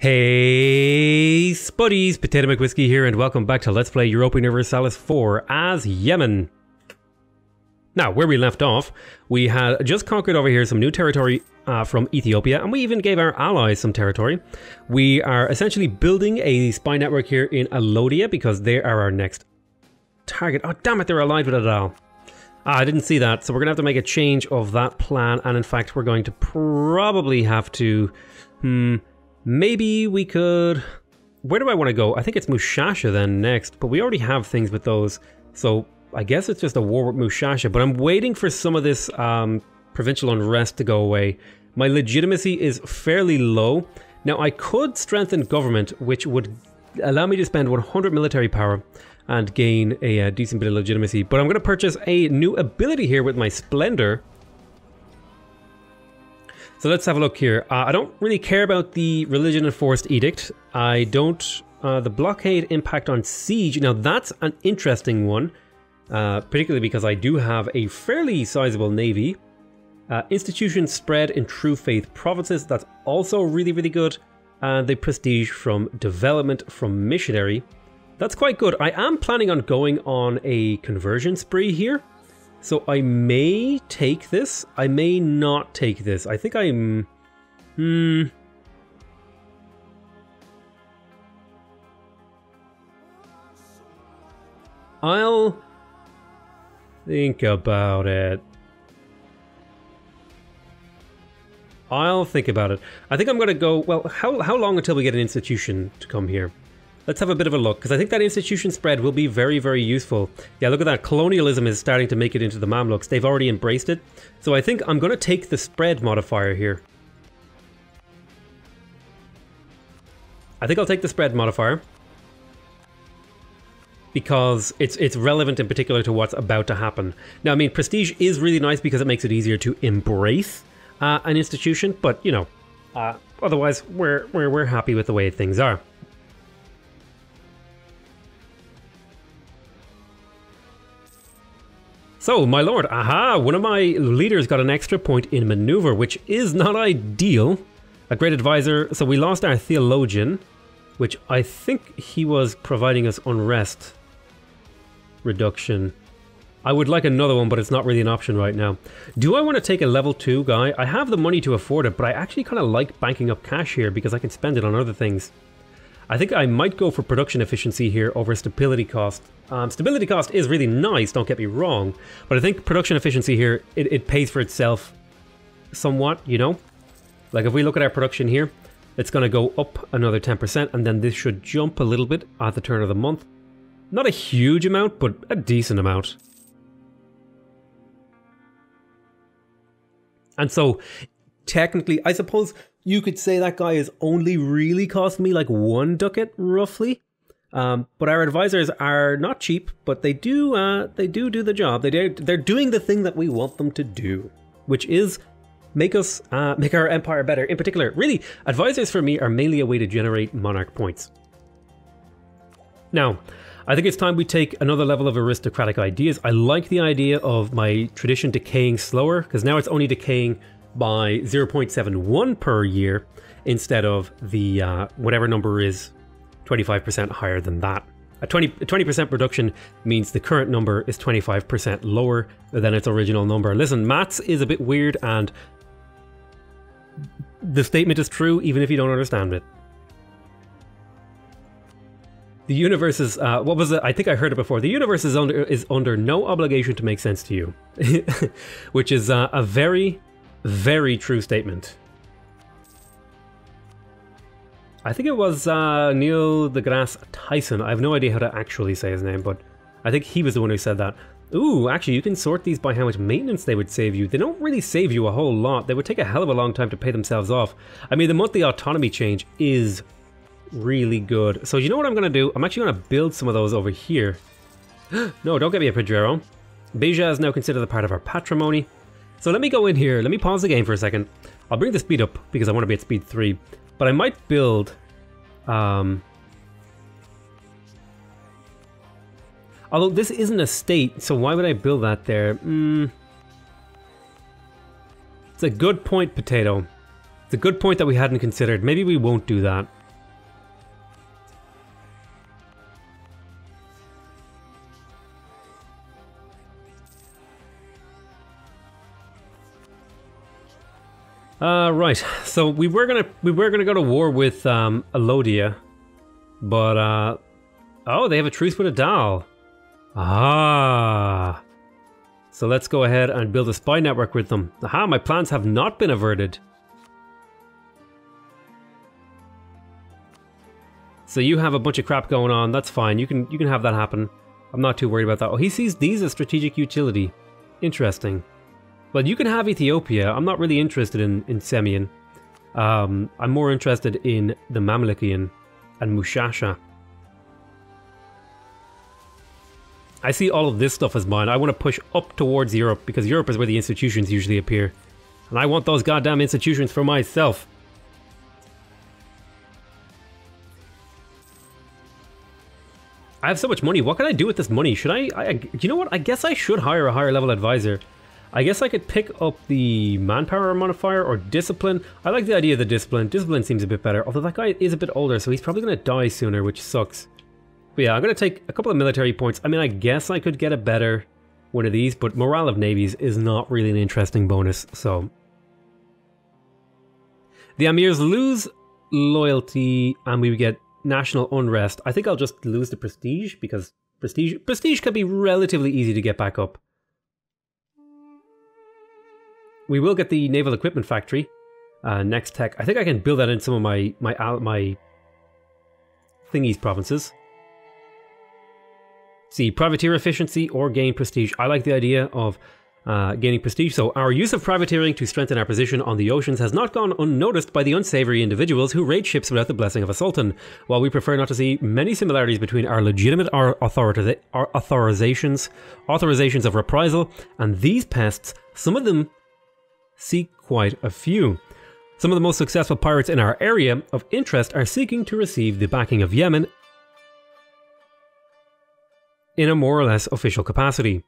Hey spuddies, PotatoMcWhiskey here, and welcome back to Let's Play Europa Universalis 4 as Yemen. Now, where we left off, we had just conquered over here some new territory from Ethiopia, and we even gave our allies some territory. We are essentially building a spy network here in Alodia because they are our next target. Oh, damn it, they're allied with Adal. I didn't see that, so we're going to have to make a change of that plan, and in fact, we're going to probably have to... maybe we could... Where do I want to go? I think it's Mushasha then next, but we already have things with those. So I guess it's just a war with Mushasha, but I'm waiting for some of this provincial unrest to go away. My legitimacy is fairly low. Now I could strengthen government, which would allow me to spend 100 military power and gain a decent bit of legitimacy. But I'm going to purchase a new ability here with my Splendor. So let's have a look here. I don't really care about the Religion Enforced Edict. I don't... the blockade impact on siege. Now that's an interesting one. Particularly because I do have a fairly sizable navy. Institution spread in true faith provinces. That's also really, really good. And the prestige from development from missionary. That's quite good. I am planning on going on a conversion spree here. So I may take this, I may not take this. I think I'm... I'll think about it. I'll think about it. I think I'm going to go... Well, how long until we get an institution to come here? Let's have a bit of a look, because I think that institution spread will be very, very useful. Yeah, look at that. Colonialism is starting to make it into the Mamluks. They've already embraced it. So I think I'm going to take the spread modifier here. I think I'll take the spread modifier. Because it's relevant in particular to what's about to happen. Now, I mean, prestige is really nice because it makes it easier to embrace an institution. But, you know, otherwise, we're happy with the way things are. So, my lord, aha, one of my leaders got an extra point in maneuver, which is not ideal. A great advisor, so we lost our theologian, which I think he was providing us unrest reduction. I would like another one, but it's not really an option right now. Do I want to take a level 2 guy? I have the money to afford it, but I actually kind of like banking up cash here because I can spend it on other things. I think I might go for production efficiency here over stability cost. Stability cost is really nice, don't get me wrong, but I think production efficiency here, it pays for itself somewhat, you know? Like if we look at our production here, it's going to go up another 10%, and then this should jump a little bit at the turn of the month. Not a huge amount, but a decent amount. And so, technically, I suppose you could say that guy is only really costing me like 1 ducat, roughly. But our advisors are not cheap, but they do the job. They're doing the thing that we want them to do, which is make our empire better. In particular, really, advisors for me are mainly a way to generate monarch points. Now, I think it's time we take another level of aristocratic ideas. I like the idea of my tradition decaying slower, because now it's only decaying by 0.71 per year instead of the whatever number is 25% higher than that. A 20% reduction means the current number is 25% lower than its original number. Listen, maths is a bit weird, and the statement is true even if you don't understand it. The universe is, what was it? I think I heard it before. The universe is under no obligation to make sense to you. Which is a very, very true statement. I think it was Neil deGrasse Tyson. I have no idea how to actually say his name, but I think he was the one who said that. Ooh, actually, you can sort these by how much maintenance they would save you. They don't really save you a whole lot. They would take a hell of a long time to pay themselves off. I mean, the monthly autonomy change is really good. So you know what I'm going to do? I'm actually going to build some of those over here. No, don't get me a Pajero. Beja is now considered a part of our patrimony. So let me go in here. Let me pause the game for a second. I'll bring the speed up because I want to be at speed 3. But I might build... although this isn't a state, so why would I build that there? It's a good point, Potato. It's a good point that we hadn't considered. Maybe we won't do that. Right. So we were gonna go to war with Alodia, but oh, they have a truce with Adal. Ah. So let's go ahead and build a spy network with them. Aha, my plans have not been averted. So you have a bunch of crap going on. That's fine. You can have that happen. I'm not too worried about that. Oh, he sees these as strategic utility. Interesting. Well, you can have Ethiopia. I'm not really interested in Semian. I'm more interested in the Mamlukian and Mushasha. I see all of this stuff as mine. I want to push up towards Europe because Europe is where the institutions usually appear. And I want those goddamn institutions for myself. I have so much money. What can I do with this money? Should you know what? I guess I should hire a higher level advisor. I guess I could pick up the manpower modifier or discipline. I like the idea of the discipline. Discipline seems a bit better. Although that guy is a bit older, so he's probably going to die sooner, which sucks. But yeah, I'm going to take a couple of military points. I mean, I guess I could get a better one of these, but morale of navies is not really an interesting bonus, so. The emirs lose loyalty, and we get national unrest. I think I'll just lose the prestige because prestige can be relatively easy to get back up. We will get the naval equipment factory next tech. I think I can build that in some of my thingies provinces. See, privateer efficiency or gain prestige. I like the idea of gaining prestige. So our use of privateering to strengthen our position on the oceans has not gone unnoticed by the unsavory individuals who raid ships without the blessing of a sultan. While we prefer not to see many similarities between our legitimate authorizations of reprisal and these pests, some of them see quite a few. Some of the most successful pirates in our area of interest are seeking to receive the backing of Yemen in a more or less official capacity.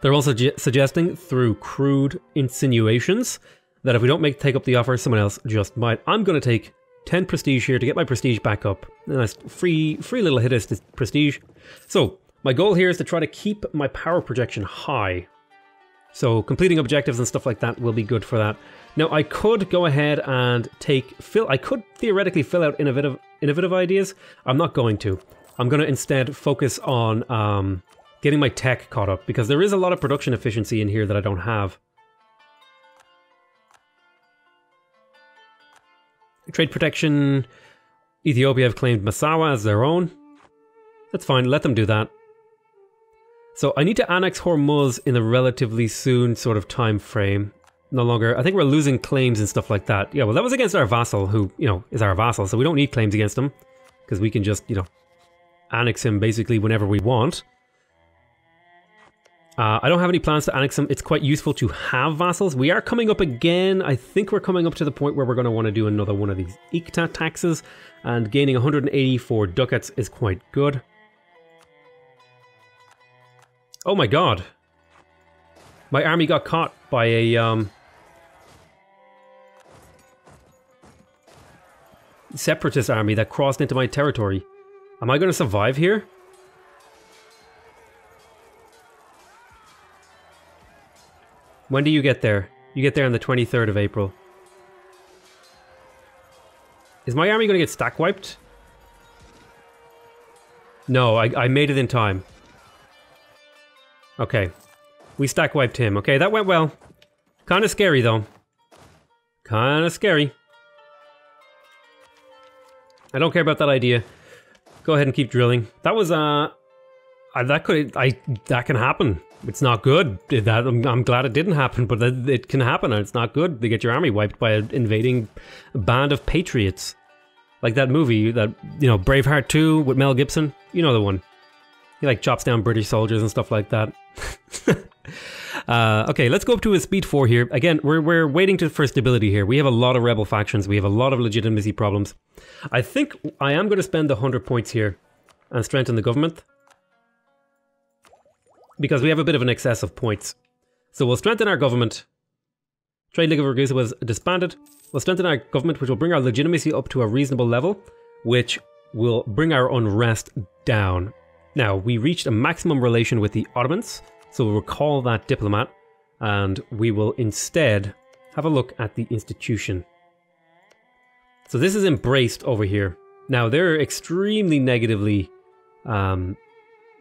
They're also suggesting through crude insinuations that if we don't take up the offer, someone else just might. I'm going to take 10 prestige here to get my prestige back up. A nice free little hit of prestige. So my goal here is to try to keep my power projection high. So completing objectives and stuff like that will be good for that. Now I could go ahead and I could theoretically fill out innovative ideas. I'm not going to. I'm going to instead focus on getting my tech caught up, because there is a lot of production efficiency in here that I don't have. Trade protection. Ethiopia have claimed Massawa as their own. That's fine, let them do that. So I need to annex Hormuz in a relatively soon sort of time frame. No longer, I think we're losing claims and stuff like that. Yeah, well that was against our vassal who, is our vassal, so we don't need claims against him. Because we can just, annex him basically whenever we want. I don't have any plans to annex him. It's quite useful to have vassals. We are coming up again. I think we're coming up to the point where we're going to want to do another one of these Ikta taxes. And gaining 184 ducats is quite good. Oh my god. My army got caught by a separatist army that crossed into my territory. Am I going to survive here? When do you get there? You get there on the 23rd of April. Is my army going to get stack wiped? No, I made it in time. Okay. We stack wiped him. Okay, that went well. Kind of scary though. Kind of scary. I don't care about that idea. Go ahead and keep drilling. That was that can happen. It's not good. I'm glad it didn't happen, but it can happen and it's not good. They get your army wiped by an invading band of patriots. Like that movie, Braveheart 2 with Mel Gibson. You know the one. He like chops down British soldiers and stuff like that. Okay, let's go up to a speed 4 here. Again, we're waiting for stability here. We have a lot of rebel factions. We have a lot of legitimacy problems. I think I am going to spend the 100 points here and strengthen the government, because we have a bit of an excess of points. So we'll strengthen our government. Trade League of Ragusa was disbanded. We'll strengthen our government, which will bring our legitimacy up to a reasonable level, which will bring our unrest down. Now, we reached a maximum relation with the Ottomans, so we'll recall that diplomat, and we will instead have a look at the institution. So this is embraced over here. Now they're extremely negatively,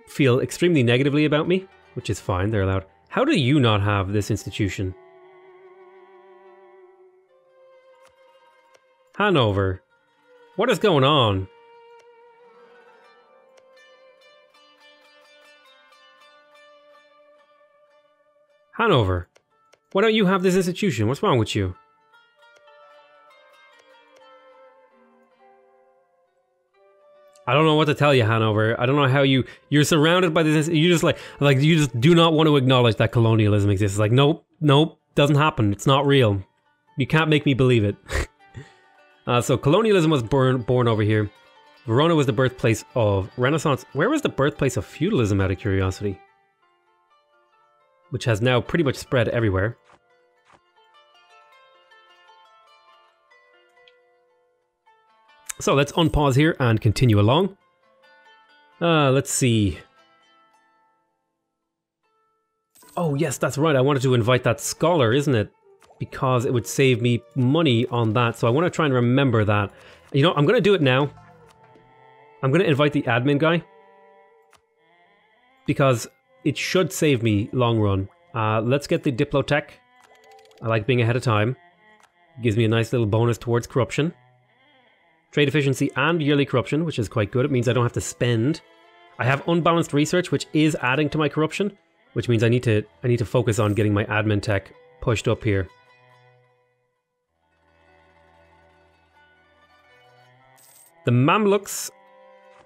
feel extremely negatively about me, which is fine, they're allowed. How do you not have this institution? Hanover. What is going on? Hanover. Why don't you have this institution? What's wrong with you? I don't know what to tell you, Hanover. I don't know how you're surrounded by this. You just you just do not want to acknowledge that colonialism exists. Like, nope, doesn't happen. It's not real. You can't make me believe it. So colonialism was born over here. Verona was the birthplace of Renaissance. Where was the birthplace of feudalism, out of curiosity? Which has now pretty much spread everywhere. So let's unpause here and continue along. Let's see. Oh yes, that's right. I wanted to invite that scholar, isn't it? Because it would save me money on that. So I want to try and remember that. You know, I'm going to do it now. I'm going to invite the admin guy. Because it should save me long run. Let's get the Diplotech. I like being ahead of time. Gives me a nice little bonus towards corruption. Trade efficiency and yearly corruption, which is quite good. It means I don't have to spend. I have unbalanced research, which is adding to my corruption, which means I need to focus on getting my admin tech pushed up here. The Mamluks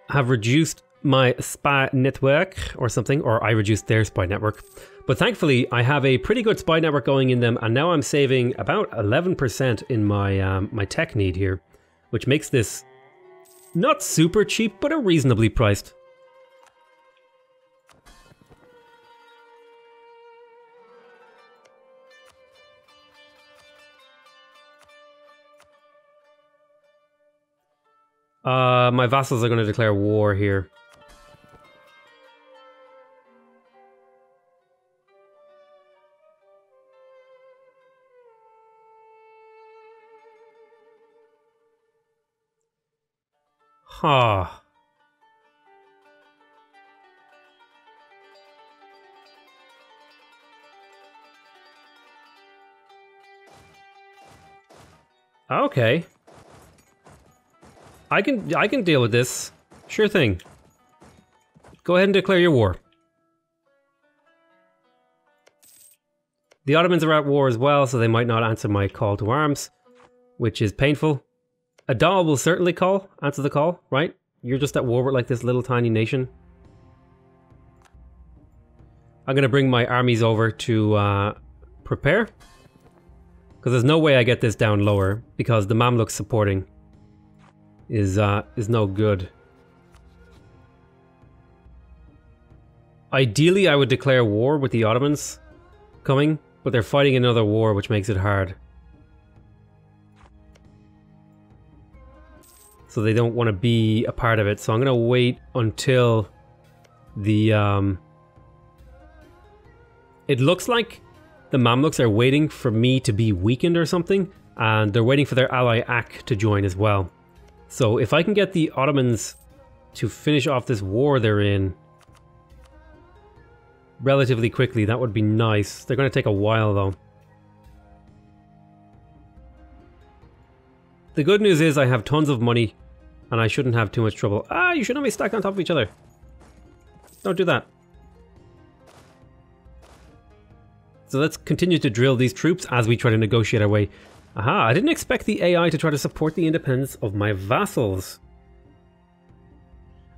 have reduced my spy network or something, or I reduced their spy network. But thankfully, I have a pretty good spy network going in them, and now I'm saving about 11% in my my tech need here, which makes this not super cheap, but a reasonably priced. My vassals are going to declare war here. Huh. Okay. I can deal with this. Sure thing. Go ahead and declare your war. The Ottomans are at war as well, so they might not answer my call to arms, which is painful. Adal will certainly answer the call, right? You're just at war with like this little tiny nation. I'm gonna bring my armies over to prepare. Because there's no way I get this down lower, because the Mamluks supporting is no good. Ideally, I would declare war with the Ottomans coming, but they're fighting another war, which makes it hard. So they don't want to be a part of it. So I'm going to wait until the... It looks like the Mamluks are waiting for me to be weakened or something, and they're waiting for their ally Ak to join as well. So if I can get the Ottomans to finish off this war they're in relatively quickly, that would be nice. They're going to take a while though. The good news is I have tons of money and I shouldn't have too much trouble. Ah, you shouldn't be stacked on top of each other. Don't do that. So let's continue to drill these troops as we try to negotiate our way. Aha, I didn't expect the AI to try to support the independence of my vassals.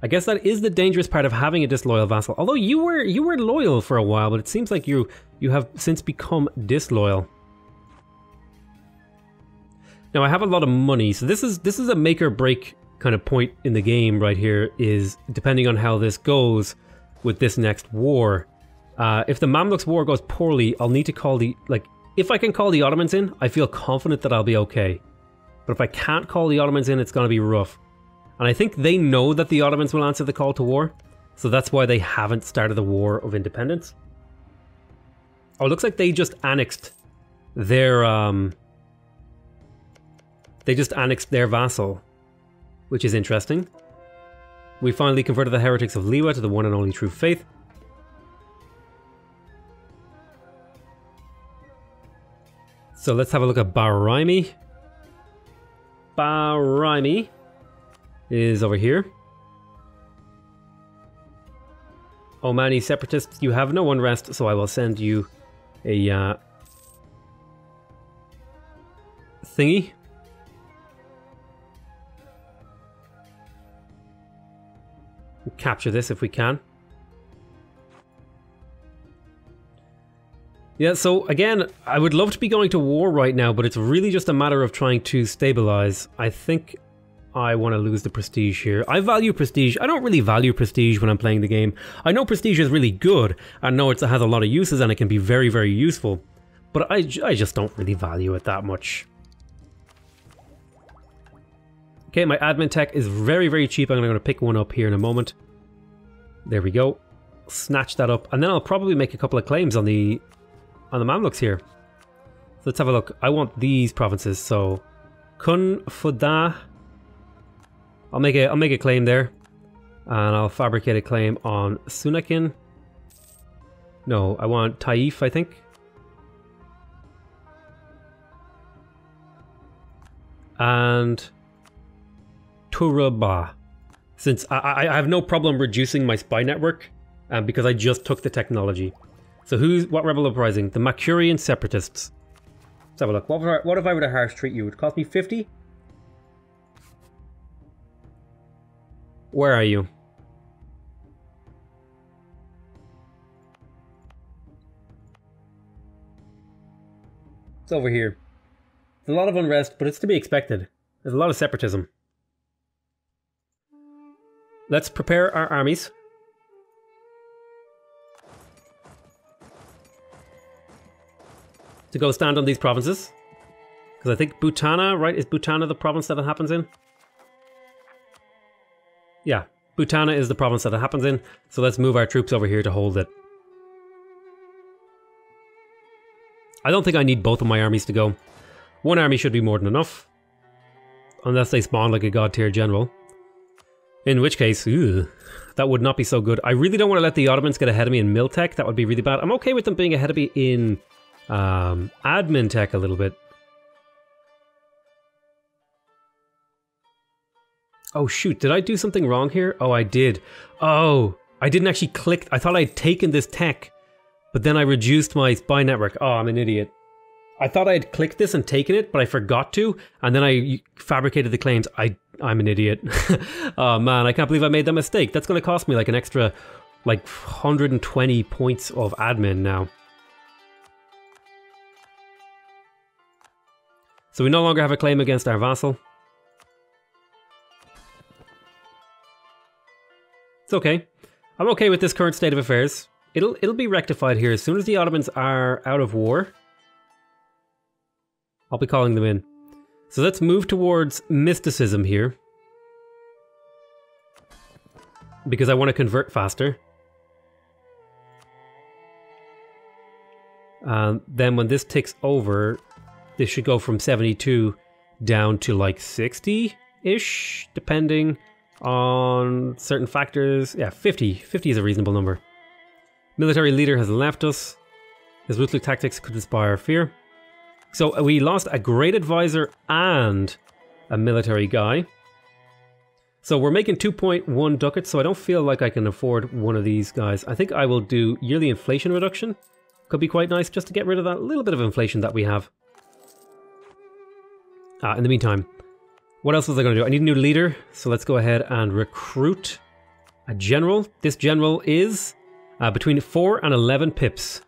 I guess that is the dangerous part of having a disloyal vassal. Although you were loyal for a while, but it seems like you have since become disloyal. Now I have a lot of money, so this is a make or break kind of point in the game right here, is depending on how this goes with this next war. If the Mamluks war goes poorly, I'll need to call the, if I can call the Ottomans in, I feel confident that I'll be okay. But if I can't call the Ottomans in, it's going to be rough. And I think they know that the Ottomans will answer the call to war, so that's why they haven't started the War of Independence. Oh, it looks like they just annexed they just annexed their vassal, which is interesting. We finally converted the heretics of Liwa to the one and only true faith. So let's have a look at Bahraimi. Bahraimi is over here. Omani separatists, you have no unrest, so I will send you a thingy. Capture this if we can. Yeah, so again, I would love to be going to war right now, but it's really just a matter of trying to stabilize. I think I want to lose the prestige here. I value prestige. I don't really value prestige when I'm playing the game. I know prestige is really good. I know it has a lot of uses and it can be very, very useful. But I just don't really value it that much. Okay, my admin tech is very, very cheap. I'm going to pick one up here in a moment. There we go. Snatch that up. And then I'll probably make a couple of claims on the Mamluks here. So let's have a look. I want these provinces. So Kun Fuda. I'll make a claim there. And I'll fabricate a claim on Sunakin. No, I want Taif, I think. And Turaba. Since I have no problem reducing my spy network because I just took the technology. So what rebel uprising? The Makurian separatists. Let's have a look. What if I were to harsh treat you? It would cost me 50? Where are you? It's over here. There's a lot of unrest, but it's to be expected. There's a lot of separatism. Let's prepare our armies. To go stand on these provinces. Because I think Butana, right? Is Butana the province that it happens in? Yeah, Butana is the province that it happens in. So let's move our troops over here to hold it. I don't think I need both of my armies to go. One army should be more than enough. Unless they spawn like a god tier general. In which case, that would not be so good. I really don't want to let the Ottomans get ahead of me in mill tech. That would be really bad. I'm okay with them being ahead of me in admin tech a little bit. Oh shoot, did I do something wrong here? Oh, I did. Oh, I didn't actually click. I thought I'd taken this tech, but then I reduced my spy network. Oh, I'm an idiot. I thought I had clicked this and taken it, but I forgot to, and then I fabricated the claims. I'm an idiot. Oh man, I can't believe I made that mistake. That's going to cost me like an extra, like 120 points of admin now. So we no longer have a claim against our vassal. It's okay. I'm okay with this current state of affairs. It'll be rectified here as soon as the Ottomans are out of war. I'll be calling them in. So let's move towards mysticism here. Because I want to convert faster. Then when this ticks over, this should go from 72 down to like 60-ish, depending on certain factors. Yeah, 50. 50 is a reasonable number. Military leader has left us. His ruthless tactics could inspire fear. So we lost a great advisor and a military guy. So we're making 2.1 ducats, so I don't feel like I can afford one of these guys. I think I will do yearly inflation reduction. Could be quite nice just to get rid of that little bit of inflation that we have. In the meantime, what else was I going to do? I need a new leader, so let's go ahead and recruit a general. This general is between 4 and 11 pips.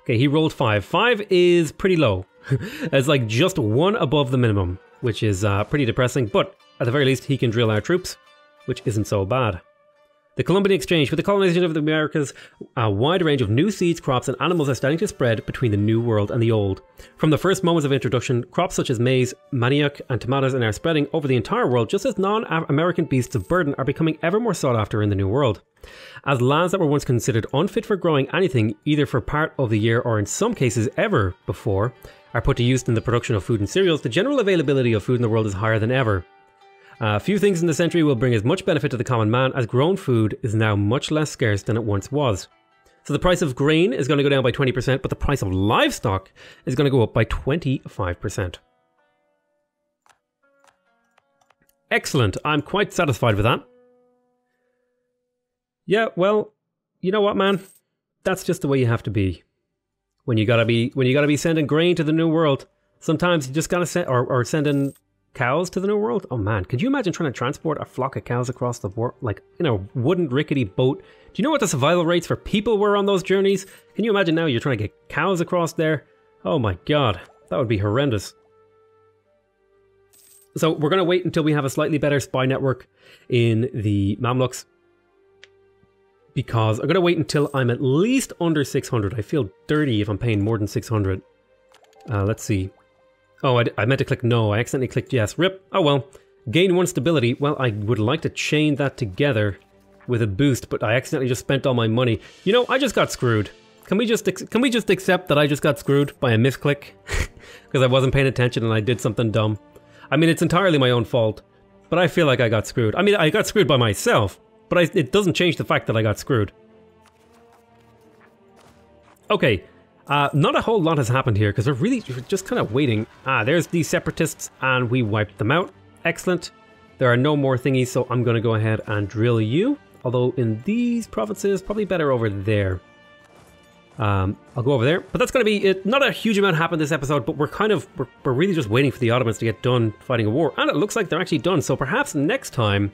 Okay, he rolled 5. 5 is pretty low. It's like just one above the minimum, which is pretty depressing, but at the very least he can drill our troops, which isn't so bad. The Columbian Exchange. With the colonization of the Americas, a wide range of new seeds, crops, and animals are starting to spread between the New World and the Old. From the first moments of introduction, crops such as maize, manioc, and tomatoes are now spreading over the entire world, just as non-American beasts of burden are becoming ever more sought after in the New World. As lands that were once considered unfit for growing anything, either for part of the year or in some cases ever before, are put to use in the production of food and cereals, the general availability of food in the world is higher than ever. Few things in the century will bring as much benefit to the common man, as grown food is now much less scarce than it once was. So the price of grain is going to go down by 20%, but the price of livestock is going to go up by 25%. Excellent. I'm quite satisfied with that. Yeah, well, you know what, man? That's just the way you have to be. When you gotta be sending grain to the New World, sometimes you just gotta send or sending cows to the New World. Oh man, could you imagine trying to transport a flock of cows across the world, like in a wooden rickety boat? Do you know what the survival rates for people were on those journeys? Can you imagine now you're trying to get cows across there? Oh my god, that would be horrendous. So we're going to wait until we have a slightly better spy network in the Mamluks, because I'm going to wait until I'm at least under 600. I feel dirty if I'm paying more than 600. Let's see. Oh, I meant to click no. I accidentally clicked yes. Rip. Oh well. Gain 1 stability. Well, I would like to chain that together with a boost, but I accidentally just spent all my money. You know, I just got screwed. Can we just accept that I just got screwed by a misclick? Because I wasn't paying attention and I did something dumb. I mean, it's entirely my own fault, but I feel like I got screwed. I mean, I got screwed by myself, but it doesn't change the fact that I got screwed. Okay. Not a whole lot has happened here because we're just kind of waiting. There's the separatists and we wiped them out. Excellent. There are no more thingies, so I'm going to go ahead and drill you. Although in these provinces, probably better over there. I'll go over there. But that's going to be it. Not a huge amount happened this episode, but we're really just waiting for the Ottomans to get done fighting a war. And it looks like they're actually done. So perhaps next time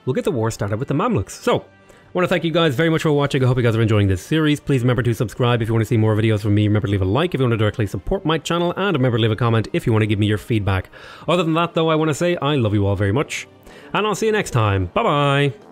we'll get the war started with the Mamluks. So I want to thank you guys very much for watching. I hope you guys are enjoying this series. Please remember to subscribe if you want to see more videos from me. Remember to leave a like if you want to directly support my channel. And remember to leave a comment if you want to give me your feedback. Other than that, though, I want to say I love you all very much. And I'll see you next time. Bye-bye.